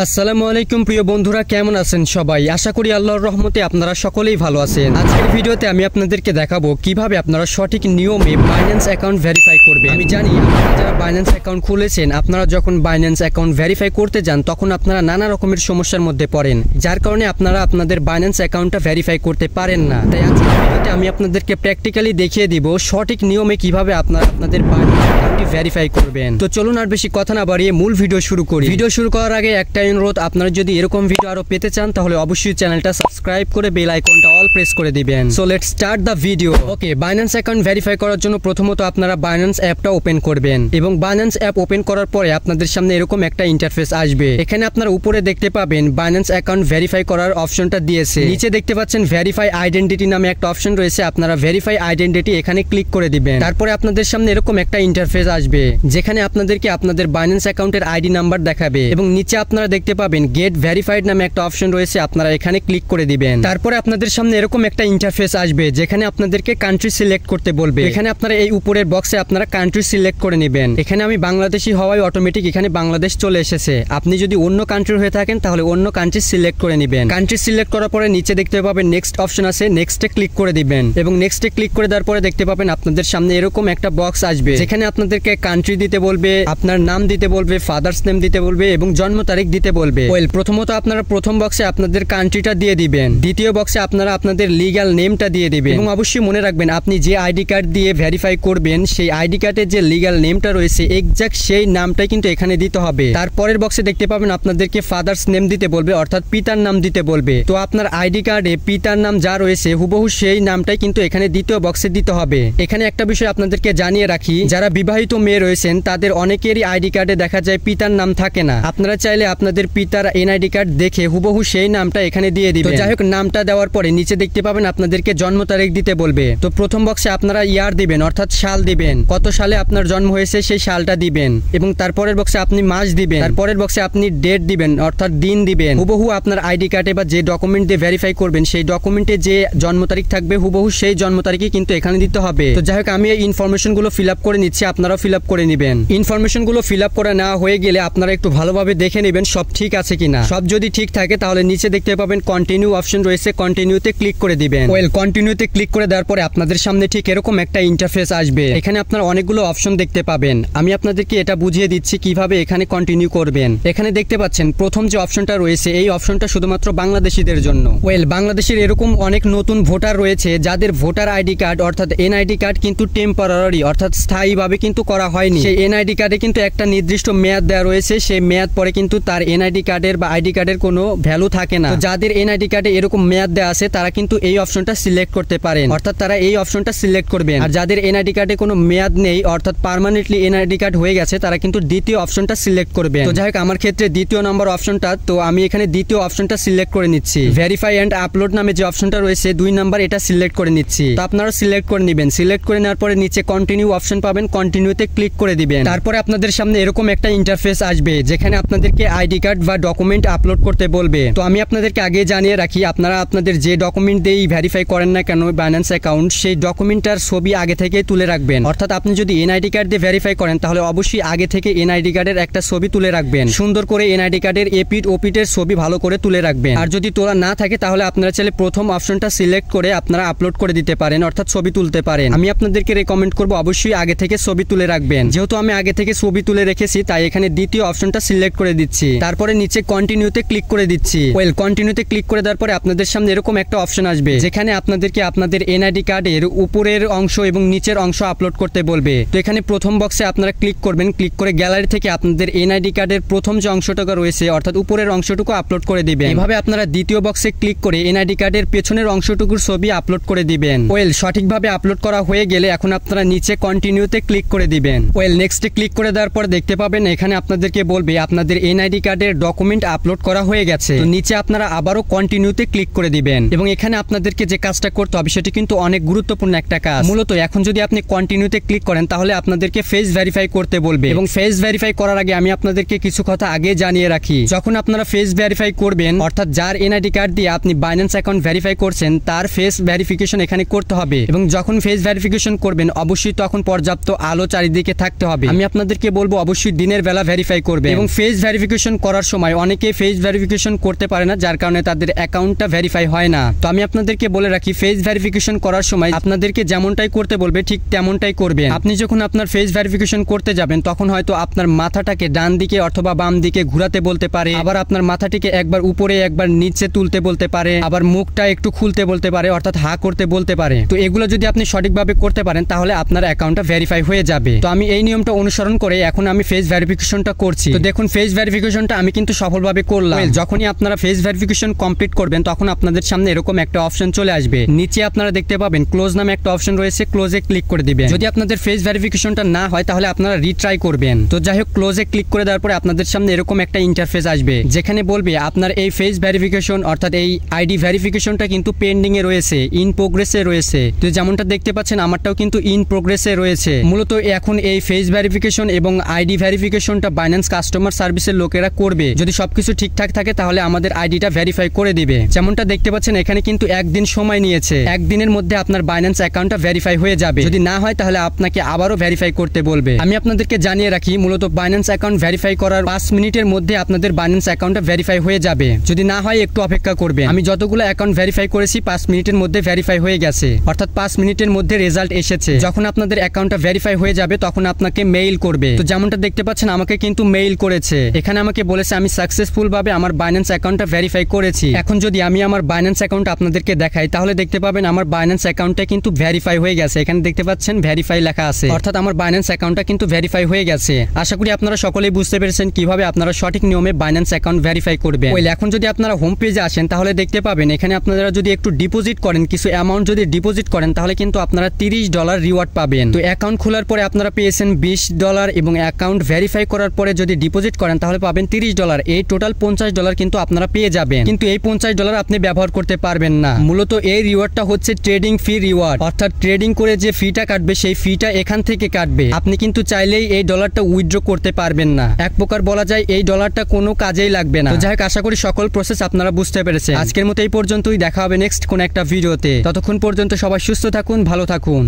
আসসালামু আলাইকুম প্রিয় বন্ধুরা, কেমন আছেন সবাই? আশা করি আল্লাহর রহমতে আপনারা সকলেই ভালো আছেন। আজকের ভিডিওতে আমি আপনাদেরকে দেখাবো কিভাবে আপনারা সঠিক নিয়মে বাইন্যান্স অ্যাকাউন্ট ভেরিফাই করবেন। আমি জানি আপনারা যারা বাইন্যান্স অ্যাকাউন্ট খুলেছেন, আপনারা যখন বাইন্যান্স অ্যাকাউন্ট ভেরিফাই করতে যান তখন আপনারা নানা রকমের সমস্যার মধ্যে পড়েন, যার কারণে আপনারা আপনাদের বাইন্যান্স অ্যাকাউন্টটা ভেরিফাই করতে পারেন না। তাই আজকের ভিডিওতে আমি আপনাদেরকে প্র্যাকটিক্যালি দেখিয়ে দিব সঠিক নিয়মে কিভাবে আপনারা আপনাদের বাইন্যান্স অ্যাকাউন্টটি ভেরিফাই করবেন। তো চলুন আর বেশি কথা না বাড়িয়ে মূল ভিডিও শুরু করি। ভিডিও শুরু করার আগে একটা অনুরোধ, আপনারা যদি এরকম ভিডিও আরো পেতে চান তাহলে অবশ্যই চ্যানেলটা সাবস্ক্রাইব করে বেল আইকনটা অল প্রেস করে দিবেন। So let's start the video. Okay, Binance account verify করার জন্য প্রথমত আপনারা বাইন্যান্স অ্যাপটা ওপেন করবেন এবং বাইন্যান্স অ্যাপ ওপেন করার পরে আপনাদের সামনে এরকম একটা ইন্টারফেস আসবে। এখানে আপনারা উপরে দেখতে পাবেন বাইন্যান্স অ্যাকাউন্ট ভেরিফাই করার অপশনটা দিয়েছে। নিচে দেখতে পাচ্ছেন ভেরিফাই আইডেন্টিটি নামে একটা অপশন রয়েছে, আপনারা ভেরিফাই আইডেন্টিটি এখানে ক্লিক করে দিবেন। তারপরে আপনাদের সামনে এরকম একটা ইন্টারফেস আসবে যেখানে আপনাদেরকে আপনাদের বাইন্যান্স অ্যাকাউন্টের আইডি নাম্বার দেখাবে এবং নিচে আপনারা দেখতে পাবেন গেট ভেরিফাইড নামে একটা অপশন রয়েছে, আপনারা এখানে ক্লিক করে দিবেন। তারপরে আপনাদের সামনে এরকম একটা ইন্টারফেস আসবে যেখানে আপনাদেরকে কান্ট্রি সিলেক্ট করতে বলবে। এখানে আপনারা এই উপরের বক্সে আপনারা কান্ট্রি সিলেক্ট করে নেবেন। এখানে আমি বাংলাদেশি হওয়ায় অটোমেটিক এখানে বাংলাদেশ চলে এসেছে। আপনি যদি অন্য কান্ট্রির হয়ে থাকেন তাহলে অন্য কান্ট্রি সিলেক্ট করে নেবেন। কান্ট্রি সিলেক্ট করার পরে নিচে দেখতে পাবেন নেক্সট অপশন আছে, নেক্সটে ক্লিক করে দিবেন এবং নেক্সটে ক্লিক করে দেওয়ার পরে দেখতে পাবেন আপনাদের সামনে এরকম একটা বক্স আসবে যেখানে আপনাদেরকে কান্ট্রি দিতে বলবে, আপনার নাম দিতে বলবে, ফাদার্স নেম দিতে বলবে এবং জন্ম তারিখ দিতে বলবে। ওয়েল, প্রথমত আপনারা প্রথম বক্সে আপনাদের কান্ট্রিটা দিয়ে দিবেন, দ্বিতীয় বক্সে আপনারা আপনাদের লিগ্যাল নেমটা দিয়ে দিবেন এবং অবশ্যই মনে রাখবেন আপনি যে আইডি কার্ড দিয়ে ভেরিফাই করবেন সেই আইডি কার্ডের যে লিগ্যাল নেমটা রয়েছে এক্সাক্ট সেই নামটাই কিন্তু এখানে দিতে হবে। তারপরের বক্সে দেখতে পাবেন আপনাদেরকে ফাদার্স নেম দিতে বলবে, অর্থাৎ পিতার নাম দিতে বলবে। তো আপনার আইডি কার্ডে পিতার নাম যা রয়েছে হুবহু সেই নামটাই কিন্তু এখানে দ্বিতীয় বক্সে দিতে হবে। এখানে একটা বিষয় আপনাদেরকে জানিয়ে রাখি, যারা বিবাহিত মেয়ে রয়েছেন তাদের অনেকেরই আইডি কার্ডে দেখা যায় পিতার নাম থাকে না। আপনারা চাইলে আপনাদের পিতার এনআইডি কার্ড দেখে হুবহু সেই নামটা এখানে দিয়ে দিবেন। যাই হোক, নামটা দেওয়ার পরে নিচে দেখতে পাবেন আপনাদেরকে জন্ম তারিখ দিতে বলবে। তো প্রথম বক্সে আপনারা ইয়ার দিবেন, অর্থাৎ সাল দিবেন, কত সালে আপনার জন্ম হয়েছে সেই সালটা দিবেন এবং তারপরের বক্সে আপনি মাস দিবেন, তারপরের বক্সে আপনি ডেট দিবেন, অর্থাৎ দিন দিবেন। হুবহু আপনার আইডি কার্ডে বা যে ডকুমেন্ট দিয়ে ভেরিফাই করবেন সেই ডকুমেন্টে যে জন্ম তারিখ থাকবে হুবহু সেই জন্ম তারিখই কিন্তু এখানে দিতে হবে। তো যাই হোক, আমি এই ইনফরমেশন গুলো ফিল আপ করে নিচ্ছি, আপনারাও ফিল আপ করে নেবেন। ইনফরমেশন গুলো ফিল আপ করে নেওয়া হয়ে গেলে আপনারা একটু ভালোভাবে দেখে নেবেন সব ঠিক আছে কিনা। সব যদি ঠিক থাকে তাহলে নিচে দেখতে পাবেন কন্টিনিউ অপশন রয়েছে, কন্টিনিউতে ক্লিক করে দিবেন। ওয়েল, কন্টিনিউতে ক্লিক করে দেওয়ার পরে আপনাদের সামনে ঠিক এরকম একটা ইন্টারফেস আসবে। এখানে আপনারা অনেকগুলো অপশন দেখতে পাবেন। আমি আপনাদেরকে এটা বুঝিয়ে দিচ্ছি কিভাবে এখানে কন্টিনিউ করবেন। এখানে দেখতে পাচ্ছেন প্রথম যে অপশনটা রয়েছে এই অপশনটা শুধুমাত্র বাংলাদেশিদের জন্য। ওয়েল, বাংলাদেশের এরকম অনেক নতুন ভোটার রয়েছে যাদের ভোটার আইডি কার্ড অর্থাৎ এনআইডি কার্ড কিন্তু টেম্পোরারি অর্থাৎ স্থায়ীভাবে কিন্তু করা হয়নি। সেই এনআইডি কার্ডে কিন্তু একটা নির্দিষ্ট মেয়াদ দেওয়া রয়েছে, সেই মেয়াদ পরে কিন্তু তার এনআইডি কার্ডের বা আইডি কার্ডের কোনো ভ্যালু থাকে না। যাদের এনআইডি কার্ডে এরকম মেয়াদ দেওয়া আছে তারা কিন্তু এই অপশনটা সিলেক্ট করতে পারেন, অর্থাৎ তারা এই অপশনটা সিলেক্ট করবেন। আর যাদের এনআইডি কার্ডে কোনো মেয়াদ নেই অর্থাৎ পার্মানেন্টলি এনআইডি কার্ড হয়ে গেছে তারা কিন্তু দ্বিতীয় অপশনটা সিলেক্ট করবেন। তো যাই হোক, আমার ক্ষেত্রে দ্বিতীয় নম্বর অপশনটা, তো আমি এখানে দ্বিতীয় অপশনটা সিলেক্ট করে নিচ্ছি। ভেরিফাই এন্ড আপলোড নামে যে অপশনটা রয়েছে 2 নাম্বার, এটা সিলেক্ট করে নিচ্ছি। তো আপনারা সিলেক্ট করে নেবেন। সিলেক্ট করে নেওয়ার পরে নিচে কন্টিনিউ অপশন পাবেন, কন্টিনিউতে ক্লিক করে দিবেন। তারপরে আপনাদের সামনে এরকম একটা ইন্টারফেস আসবে যেখানে আপনাদেরকে আইডি কার্ড বা ডকুমেন্ট আপলোড করতে বলবে। তো আমি আপনাদেরকে আগে জানিয়ে রাখি, আপনারা আপনাদের যে ডকুমেন্ট দিয়েই ভেরিফাই করেন না কেন বাইন্যান্স অ্যাকাউন্ট, সেই ডকুমেন্টটার ছবি আগে থেকে তুলে রাখবেন। অর্থাৎ আপনি যদি এনআইডি কার্ড দিয়ে ভেরিফাই করেন তাহলে অবশ্যই আগে থেকে এনআইডি কার্ডের একটা ছবি তুলে রাখবেন। সুন্দর করে এনআইডি কার্ডের এপিট ওপিটের ছবি ভালো করে তুলে রাখবেন। আর যদি তোলা না থাকে তাহলে আপনারা চাইলে প্রথম অপশনটা সিলেক্ট করে আপনারা আপলোড করে দিতে পারেন, অর্থাৎ ছবি তুলতে পারেন। আমি আপনাদেরকে রেকমেন্ড করবো অবশ্যই আগে থেকে ছবি তুলে রাখবেন। যেহেতু আমি আগে থেকে ছবি তুলে রেখেছি তাই এখানে দ্বিতীয় অপশনটা সিলেক্ট করে দিচ্ছি। তারপরে নিচে কন্টিনিউতে ক্লিক করে দিচ্ছি। ওয়েল, কন্টিনিউতে ক্লিক করে দেওয়ার পরে আপনাদের সামনে এরকম একটা অপশন আসবে যেখানে আপনাদেরকে আপনাদের এনআইডি কার্ডের উপরের অংশ এবং নিচের অংশ আপলোড করতে বলবে। তো এখানে প্রথম বক্সে আপনারা ক্লিক করবেন, ক্লিক করে গ্যালারি থেকে আপনাদের এনআইডি কার্ডের প্রথম যে অংশটুকু রয়েছে অর্থাৎ উপরের অংশটুকু আপলোড করে দিবেন। এভাবে আপনারা দ্বিতীয় বক্সে ক্লিক করে এনআইডি কার্ডের পেছনের অংশটুকুর ছবি আপলোড করে দিবেন। ওয়েল, সঠিকভাবে আপলোড করা হয়ে গেলে এখন আপনারা নিচে কন্টিনিউতে ক্লিক করে দিবেন। ওয়েল, নেক্সটে ক্লিক করে দেওয়ার পর দেখতে পাবেন এখানে আপনাদেরকে বলবে আপনাদের এনআইডি কার্ডের ডকুমেন্ট আপলোড করা হয়ে গেছে। তো নিচে আপনারা আবারও কন্টিনিউতে ক্লিক করে দিবেন এবং এখানে আপনাদেরকে যে কাজটা করতে হবে সেটি কিন্তু অনেক গুরুত্বপূর্ণ একটা কাজ। মূলত এখন যদি আপনি কন্টিনিউতে ক্লিক করেন তাহলে আপনাদেরকে ফেস ভেরিফাই করতে বলবে এবং ফেস ভেরিফাই করার আগে আমি আপনাদেরকে কিছু কথা আগে জানিয়ে রাখি। যখন আপনারা ফেস ভেরিফাই করবেন অর্থাৎ যার এনআইডি কার্ড দিয়ে আপনি বাইন্যান্স অ্যাকাউন্ট ভেরিফাই করছেন তার ফেস ভেরিফিকেশন এখানে করতে হবে এবং যখন ফেস ভেরিফিকেশন করবেন অবশ্যই তখন পর্যাপ্ত আলো চারিদিকে থাকতে হবে। আমি আপনাদেরকে বলবো অবশ্যই দিনের বেলা ভেরিফাই করবেন এবং ফেস ভেরিফিকেশন করার সময় অনেকে ফেস ভেরিফিকেশন করতে পারে না, যার কারণে তাদের অ্যাকাউন্টটা ভেরিফাই হয় না। তো আমি আপনাদেরকে বলে রাখি, ফেস ভেরিফিকেশন করার সময় আপনাদেরকে যেমনটাই করতে বলবে ঠিক তেমনটাই করবেন। আপনি যখন আপনার ফেস ভেরিফিকেশন করতে যাবেন তখন হয়তো আপনার মাথাটাকে ডান দিকে অথবা বাম দিকে ঘুরাতে বলতে পারে, আবার আপনার মাথাটিকে একবার উপরে একবার নিচে তুলতে বলতে পারে, আবার মুখটা একটু খুলতে বলতে পারে, অর্থাৎ হা করতে বলতে পারে। তো এগুলো যদি আপনি সঠিকভাবে করতে পারেন তাহলে আপনার অ্যাকাউন্টটা ভেরিফাই হয়ে যাবে। তো আমি এই নিয়মটা অনুসরণ করে এখন আমি ফেস ভেরিফিকেশনটা করছি। তো দেখুন, ফেস ভেরিফিকেশনটা আমি কিন্তু সফলভাবে করলাম। যখনই আপনারা ফেস ভেরিফিকেশন কমপ্লিট করবেন তখন আপনাদের সামনে এরকম একটা অপশন চলে আসবে। নিচে আপনারা দেখতে পাবেন ক্লোজ নামে একটা অপশন রয়েছে, ক্লোজে ক্লিক করে দিবেন। যদি আপনাদের ফেস ভেরিফিকেশনটা না হয় তাহলে আপনারা রিট্রাই করবেন। তো যাই হোক, ক্লোজে ক্লিক করে দেওয়ার পরে আপনাদের সামনে এরকম একটা ইন্টারফেস আসবে যেখানে বলবে আপনার এই ফেস ভেরিফিকেশন অর্থাৎ এই আইডি ভেরিফিকেশনটা কিন্তু পেন্ডিং এ রয়েছে, ইন প্রোগ্রেসে রয়েছে। তো যেমনটা দেখতে পাচ্ছেন আমারটাও কিন্তু ইন প্রোগ্রেসে রয়েছে। মূলত এখন এই ফেস ভেরিফিকেশন এবং আইডি ভেরিফিকেশনটা বাইন্যান্স কাস্টমার সার্ভিসের লোকেরা করবে। যদি সবকিছু ঠিকঠাক থাকে তাহলে আমাদের আইডিটা ভেরিফাই করে দিবে। যেমনটা দেখতে পাচ্ছেন এখানে কিন্তু একদিন সময় নিয়েছে। একদিনের মধ্যে আপনার বাইন্যান্স অ্যাকাউন্টটা ভেরিফাই হয়ে যাবে। যদি না হয় তাহলে আপনাকে আবারও ভেরিফাই করতে বলবে। আমি আপনাদেরকে জানিয়ে রাখি, মূলত বাইন্যান্স অ্যাকাউন্ট ভেরিফাই করার 5 মিনিটের মধ্যে আপনাদের বাইন্যান্স অ্যাকাউন্টটা ভেরিফাই হয়ে যাবে। যদি না হয় একটু অপেক্ষা করবেন। আমি যতগুলো অ্যাকাউন্ট ভেরিফাই করেছি 5 মিনিটের মধ্যে ভেরিফাই হয়ে গেছে, অর্থাৎ 5 মিনিটের মধ্যে রেজাল্ট এসেছে। যখন আপনাদের অ্যাকাউন্টটা ভেরিফাই হয়ে যাবে তখন আপনাকে মেইল করবে। তো যেমনটা দেখতে পাচ্ছেন আমাকে কিন্তু মেইল করেছে। এখানে আমাকে বলেছে আমি সাকসেসফুল ভাবে আমার বাইন্যান্স অ্যাকাউন্টটা ভেরিফাই করেছি। এখন যদি আমি আমার বাইন্যান্স অ্যাকাউন্ট আপনাদেরকে দেখাই তাহলে দেখতে পাবেন আমার বাইন্যান্স অ্যাকাউন্টটা কিন্তু ভেরিফাই হয়ে গেছে। এখানে দেখতে পাচ্ছেন ভেরিফাই লেখা আছে, অর্থাৎ আমার বাইন্যান্স অ্যাকাউন্টটা কিন্তু ভেরিফাই হয়ে গেছে। আশা করি আপনারা সকলেই বুঝতে পেরেছেন কিভাবে আপনারা সঠিক নিয়মে বাইন্যান্স অ্যাকাউন্ট ভেরিফাই করবেন। এখন যদি আপনারা হোম পেজে আসেন তাহলে দেখতে পাবেন এখানে আপনারা যদি একটু ডিপোজিট করেন, কিছু অ্যামাউন্ট যদি ডিপোজিট করেন তাহলে কিন্তু আপনারা $30 রিওয়ার্ড পাবেন। তো অ্যাকাউন্ট খোলার পরে আপনারা পেয়েছেন $20 এবং অ্যাকাউন্ট ভেরিফাই করার পরে যদি ডিপোজিট করেন তাহলে পাবেন $30। এই টোটাল $50 কিন্তু আপনারা পেয়ে যাবেন। কিন্তু এই $50 আপনি ব্যবহার করতে পারবেন না। মূলত এই রিওয়ার্ডটা হচ্ছে ট্রেডিং ফি রিওয়ার্ড, অর্থাৎ ট্রেডিং করে যে ফিটা কাটবে সেই ফিটা এখান থেকে কাটবে। আপনি কিন্তু চাইলেই এই ডলারটা উইথড্র করতে পারবেন না। এক প্রকার বলা যায় এই ডলারটা কোনো কাজেই লাগবে না। তো যাই হোক, আশা করি সকল প্রসেস আপনারা বুঝতে পেরেছেন। আজকের মতো এই পর্যন্তই, দেখা হবে নেক্সট কোন একটা ভিডিওতে। ততক্ষণ পর্যন্ত সবাই সুস্থ থাকুন, ভালো থাকুন।